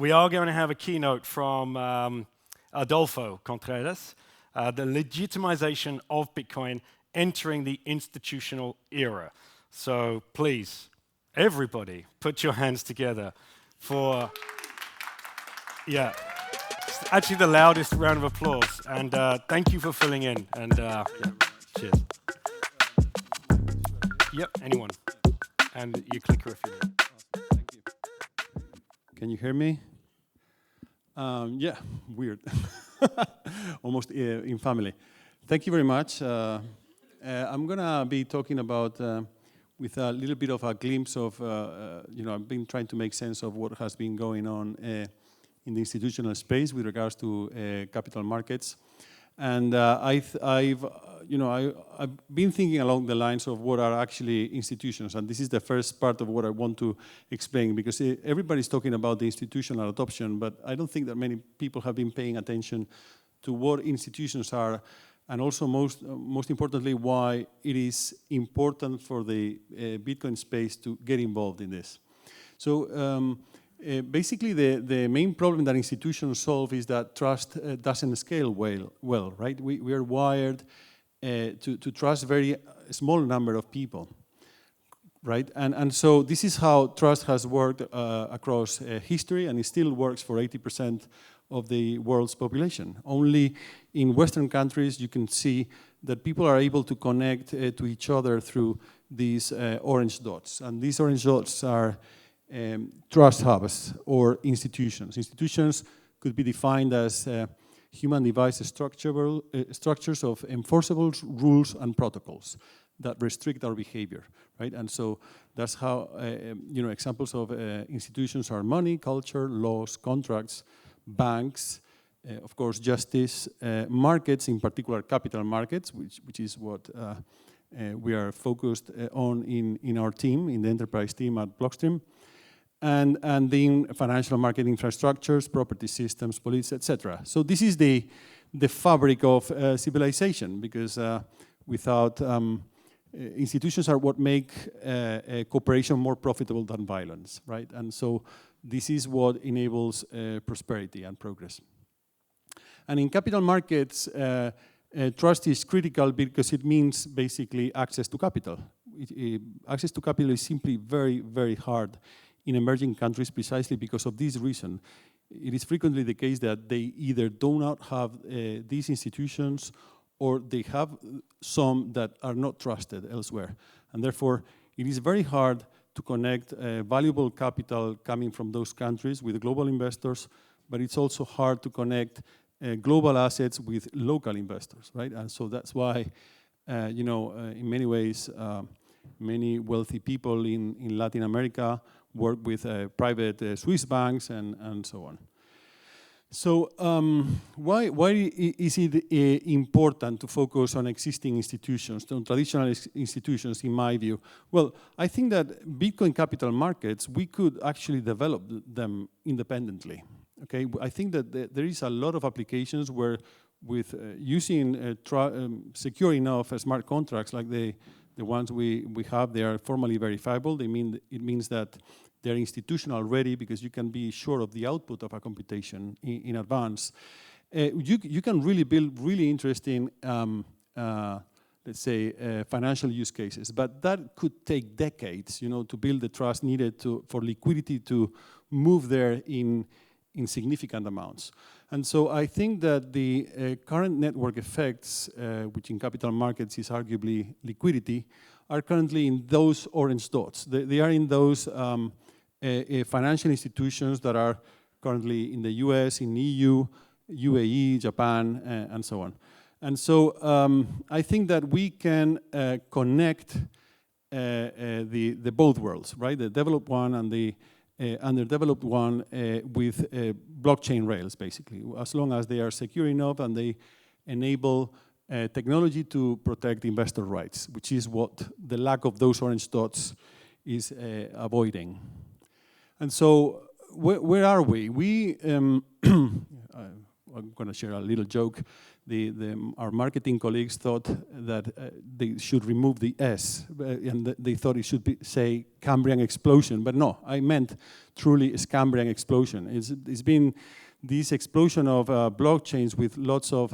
we are going to have a keynote from Adolfo Contreras, the legitimization of Bitcoin entering the institutional era. So please, everybody, put your hands together for, yeah, it's actually the loudest round of applause. And thank you for filling in. And yeah, cheers. Yep, anyone. And your clicker if you need. Awesome. Thank you. Can you hear me? Yeah, weird. Almost in family. Thank you very much. I'm going to be talking about, with a little bit of a glimpse of, I've been trying to make sense of what has been going on in the institutional space with regards to capital markets. And I've been thinking along the lines of what are actually institutions, and this is the first part of what I want to explain, because everybody's talking about the institutional adoption, but I don't think that many people have been paying attention to what institutions are, and also most importantly, why it is important for the Bitcoin space to get involved in this. So basically, the main problem that institutions solve is that trust doesn't scale well, right? We are wired to trust very small number of people, right? And so this is how trust has worked across history, and it still works for 80% of the world's population. Only in Western countries you can see that people are able to connect to each other through these orange dots, and these orange dots are trust hubs or institutions. Institutions could be defined as human device structures of enforceable rules and protocols that restrict our behavior, right? And so that's how, examples of institutions are money, culture, laws, contracts, banks, of course, justice, markets, in particular capital markets, which is what we are focused on in our team, in the enterprise team at Blockstream. And then financial market infrastructures, property systems, police, etc. So this is the fabric of civilization, because without institutions are what make cooperation more profitable than violence, right? And so this is what enables prosperity and progress. And in capital markets, trust is critical because it means basically access to capital. Access to capital is simply very, very hard in emerging countries precisely because of this reason. It is frequently the case that they either do not have these institutions, or they have some that are not trusted elsewhere. And therefore, it is very hard to connect valuable capital coming from those countries with global investors, but it's also hard to connect global assets with local investors, right? And so that's why, in many ways, many wealthy people in Latin America work with private Swiss banks and so on. So why is it important to focus on existing institutions, on traditional institutions, in my view? Well, I think that Bitcoin capital markets, we could actually develop them independently. Okay, I think that there is a lot of applications where, with using secure enough smart contracts like the ones we have, they are formally verifiable. It means that they're institutional ready, because you can be sure of the output of a computation in advance. You can really build really interesting, let's say, financial use cases, but that could take decades, to build the trust needed for liquidity to move there in significant amounts. And so I think that the current network effects, which in capital markets is arguably liquidity, are currently in those orange dots. They are in those financial institutions that are currently in the US, in EU, UAE, Japan, and so on. And so I think that we can connect the both worlds, right? The developed one and the underdeveloped one with blockchain rails, basically, as long as they are secure enough and they enable technology to protect investor rights, which is what the lack of those orange dots is avoiding. And so where are we? I'm going to share a little joke. our marketing colleagues thought that they should remove the S, and they thought it should say Cambrian explosion. But no, I meant truly Cambrian explosion. It's been this explosion of blockchains with lots of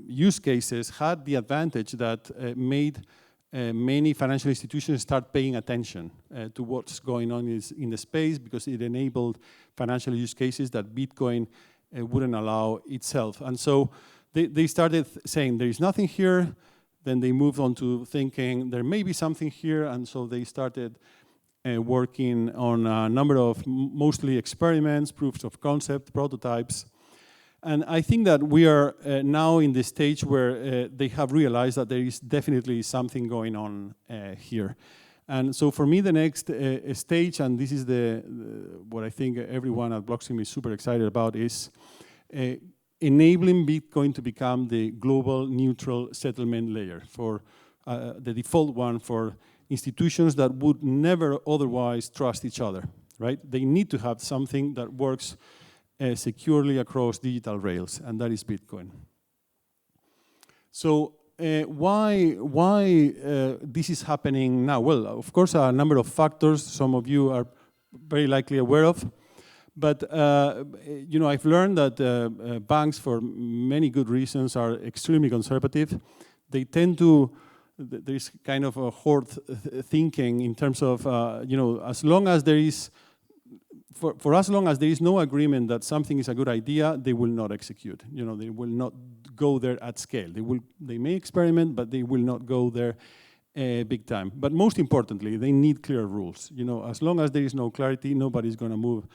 use cases had the advantage that made many financial institutions start paying attention to what's going on in the space, because it enabled financial use cases that Bitcoin wouldn't allow itself. And so they started saying there is nothing here. Then they moved on to thinking there may be something here, and so they started working on a number of mostly experiments, proofs of concept, prototypes. And I think that we are now in the stage where they have realized that there is definitely something going on here. And so for me, the next stage, and this is what I think everyone at Blockstream is super excited about, is enabling Bitcoin to become the global neutral settlement layer, for the default one for institutions that would never otherwise trust each other, right? They need to have something that works securely across digital rails, and that is Bitcoin. So why this is happening now? Well, of course, a number of factors some of you are very likely aware of. But I've learned that banks, for many good reasons, are extremely conservative. They tend to, there's kind of a hoard thinking in terms of, as long as there is, for as long as there is no agreement that something is a good idea, they will not execute. They will not go there at scale. They may experiment, but they will not go there big time. But most importantly, they need clear rules. As long as there is no clarity, nobody's going to move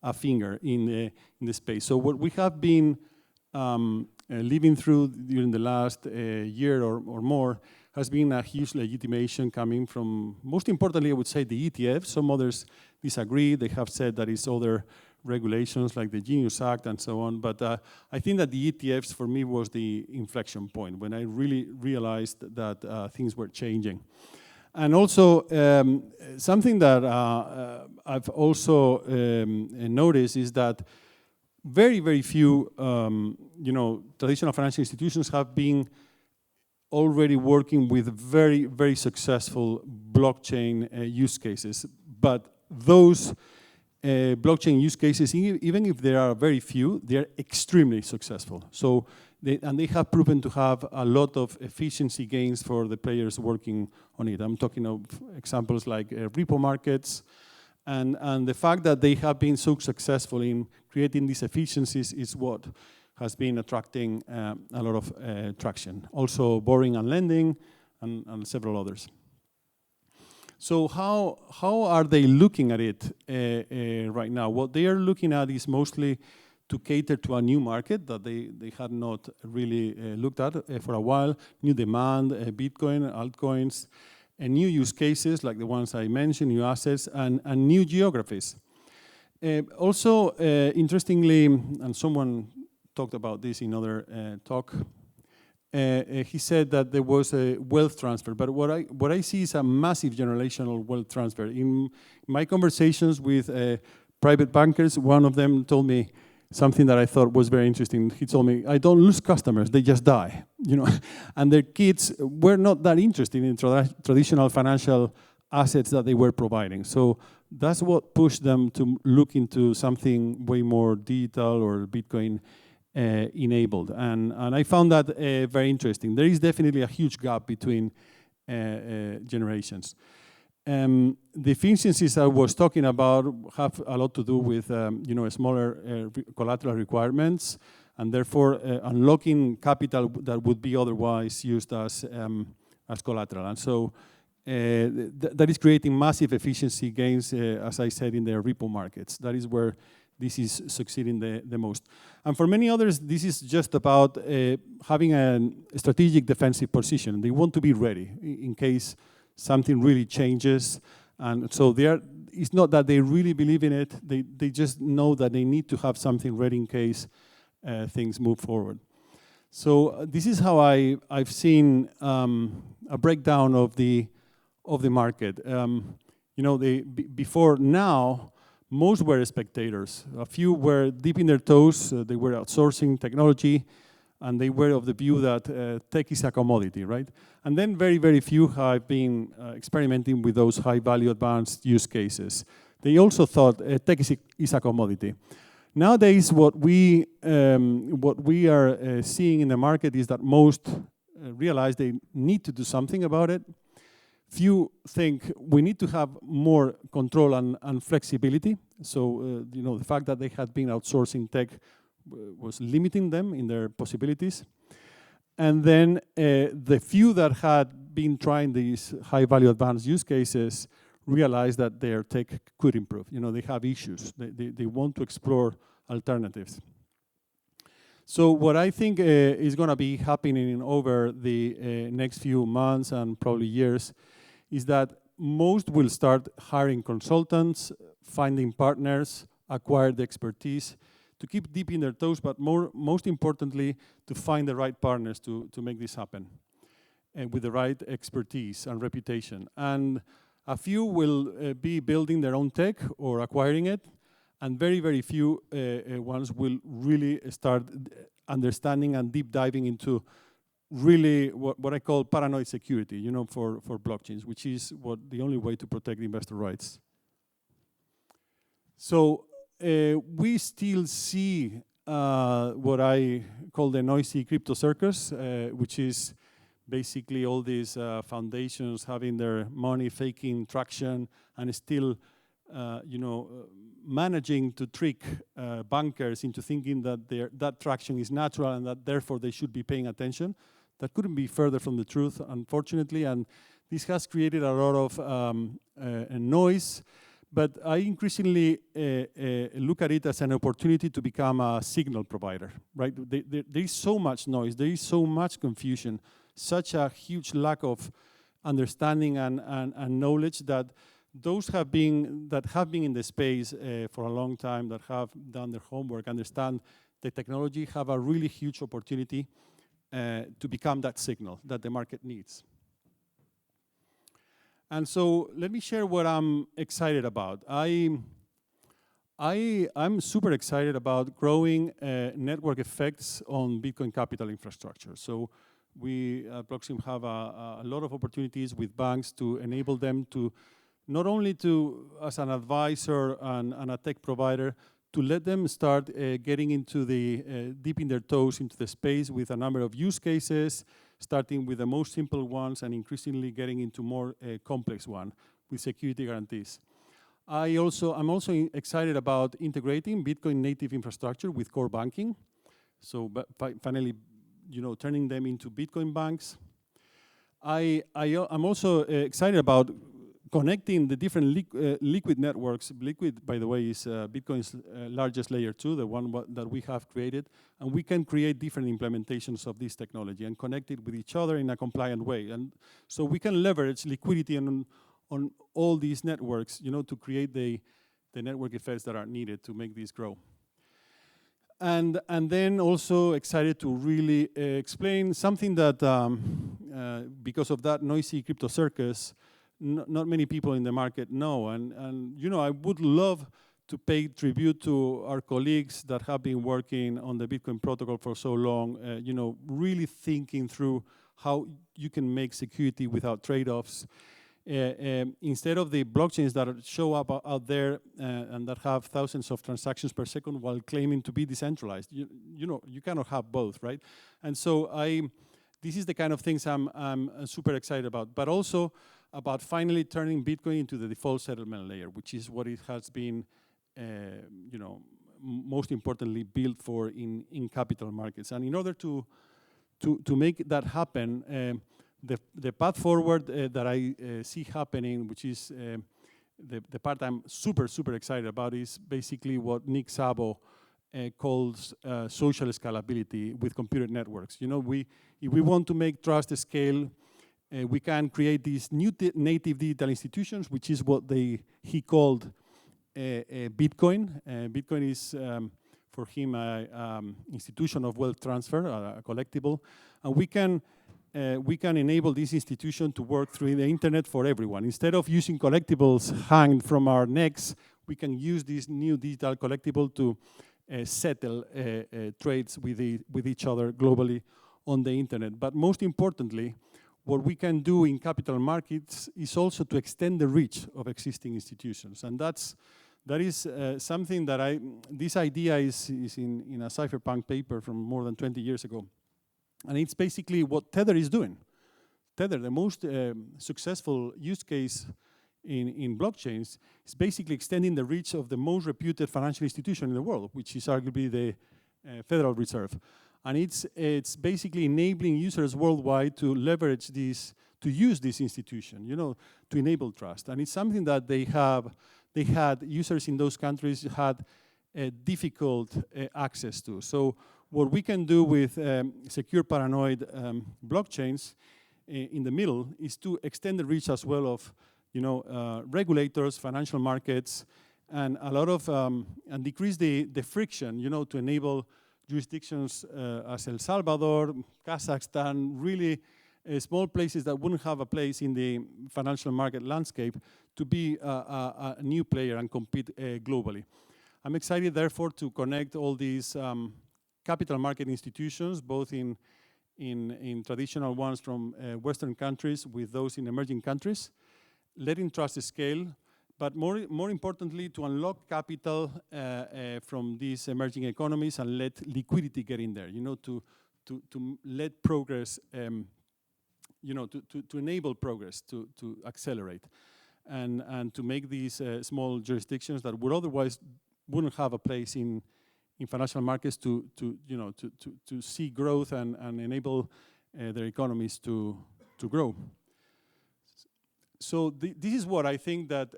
a finger in the space. So what we have been living through during the last year or more has been a huge legitimation coming from, most importantly, I would say the ETFs. Some others disagree. They have said that it's other regulations like the Genius Act and so on. But I think that the ETFs, for me, was the inflection point when I really realized that things were changing. And also, something that I've also noticed is that very, very few, traditional financial institutions have been already working with very, very successful blockchain use cases. But those blockchain use cases, even if there are very few, they are extremely successful. So they have proven to have a lot of efficiency gains for the players working on it. I'm talking of examples like repo markets, and the fact that they have been so successful in creating these efficiencies is what has been attracting a lot of traction. Also borrowing and lending, and several others. So how are they looking at it right now? What they are looking at is mostly to cater to a new market that they had not really looked at for a while. New demand, Bitcoin, altcoins, and new use cases like the ones I mentioned, new assets, and new geographies. Also, interestingly, and someone talked about this in other talk, he said that there was a wealth transfer, but what I see is a massive generational wealth transfer. In my conversations with private bankers, one of them told me something that I thought was very interesting. He told me, I don't lose customers, they just die. And their kids were not that interested in traditional financial assets that they were providing. So that's what pushed them to look into something way more digital or Bitcoin enabled. And I found that very interesting. There is definitely a huge gap between generations. The efficiencies I was talking about have a lot to do with smaller collateral requirements, and therefore unlocking capital that would be otherwise used as collateral. And so that is creating massive efficiency gains, as I said, in the repo markets. That is where this is succeeding the most. And for many others, this is just about having a strategic defensive position. They want to be ready in case something really changes. And so it's not that they really believe in it, they just know that they need to have something ready in case things move forward. So this is how I've seen a breakdown of the market. Before now, most were spectators. A few were dipping their toes, they were outsourcing technology, and they were of the view that tech is a commodity, right? And then very, very few have been experimenting with those high-value advanced use cases. They also thought tech is a commodity. Nowadays, what we are seeing in the market is that most realize they need to do something about it. Few think we need to have more control and flexibility. So, the fact that they had been outsourcing tech was limiting them in their possibilities. And then the few that had been trying these high-value advanced use cases realized that their tech could improve. They have issues. They want to explore alternatives. So what I think is going to be happening over the next few months and probably years is that most will start hiring consultants, finding partners, acquire the expertise, to keep dipping their toes, but most importantly, to find the right partners to make this happen, and with the right expertise and reputation. And a few will be building their own tech or acquiring it, and very, very few ones will really start understanding and deep diving into really what I call paranoid security, for blockchains, which is the only way to protect investor rights. So we still see what I call the noisy crypto circus, which is basically all these foundations having their money faking traction and still, managing to trick bankers into thinking that that traction is natural and that therefore they should be paying attention. That couldn't be further from the truth, unfortunately, and this has created a lot of noise. But I increasingly look at it as an opportunity to become a signal provider, right? There is so much noise, there is so much confusion, such a huge lack of understanding and knowledge that those have been in the space for a long time, that have done their homework, understand the technology, have a really huge opportunity to become that signal that the market needs. And so let me share what I'm excited about. I'm super excited about growing network effects on Bitcoin capital infrastructure. So we at Blockstream have a lot of opportunities with banks to enable them to not only as an advisor and a tech provider, to let them start getting into dipping their toes into the space with a number of use cases, starting with the most simple ones and increasingly getting into more complex one with security guarantees. I'm also excited about integrating Bitcoin native infrastructure with core banking. So finally, turning them into Bitcoin banks. I'm also excited about connecting the different liquid networks. Liquid, by the way, is Bitcoin's largest layer 2, the one that we have created. And we can create different implementations of this technology and connect it with each other in a compliant way. And so we can leverage liquidity on all these networks, to create the network effects that are needed to make this grow. And then also excited to really explain something that, because of that noisy crypto circus, not many people in the market know. And I would love to pay tribute to our colleagues that have been working on the Bitcoin protocol for so long, really thinking through how you can make security without trade-offs. Instead of the blockchains that show up out there and that have thousands of transactions per second while claiming to be decentralized, you cannot have both, right? And so this is the kind of things I'm super excited about, but also about finally turning Bitcoin into the default settlement layer, which is what it has been, most importantly built for in capital markets. And in order to make that happen, the path forward that I see happening, which is the part I'm super excited about, is basically what Nick Szabo calls social scalability with computer networks. If we want to make trust scale, we can create these new native digital institutions, which is what he called Bitcoin. Bitcoin is, for him, an institution of wealth transfer, a collectible, and we can enable this institution to work through the internet for everyone. Instead of using collectibles hanged from our necks, we can use this new digital collectible to settle trades with each other globally on the internet. But most importantly, what we can do in capital markets is also to extend the reach of existing institutions. And that is something that this idea is in a cypherpunk paper from more than 20 years ago. And it's basically what Tether is doing. Tether, the most successful use case in blockchains, is basically extending the reach of the most reputed financial institution in the world, which is arguably the Federal Reserve. And it's basically enabling users worldwide to leverage this, to use this institution, to enable trust. And it's something that they had users in those countries had difficult access to. So what we can do with secure paranoid blockchains in the middle is to extend the reach as well of regulators, financial markets, and a lot of and decrease the friction, to enable jurisdictions as El Salvador, Kazakhstan, really small places that wouldn't have a place in the financial market landscape to be a new player and compete globally. I'm excited, therefore, to connect all these capital market institutions, both in traditional ones from Western countries with those in emerging countries, letting trust scale, but more importantly, to unlock capital from these emerging economies and let liquidity get in there, to let progress, to enable progress, to accelerate, and to make these small jurisdictions that would otherwise wouldn't have a place in financial markets to see growth and enable their economies to grow. So this is what I think that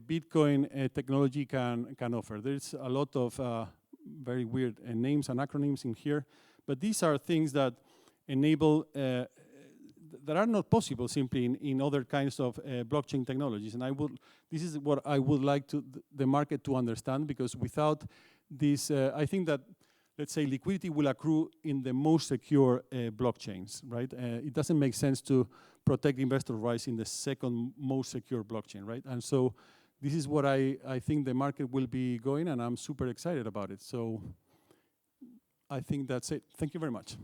Bitcoin technology can offer. There's a lot of very weird names and acronyms in here, but these are things that enable that are not possible simply in other kinds of blockchain technologies. And this is what I would like the market to understand, because without this, I think that, let's say, liquidity will accrue in the most secure blockchains, right? It doesn't make sense to protect investor rights in the second most secure blockchain, right? And so this is what I think the market will be going, and I'm super excited about it. So I think that's it. Thank you very much.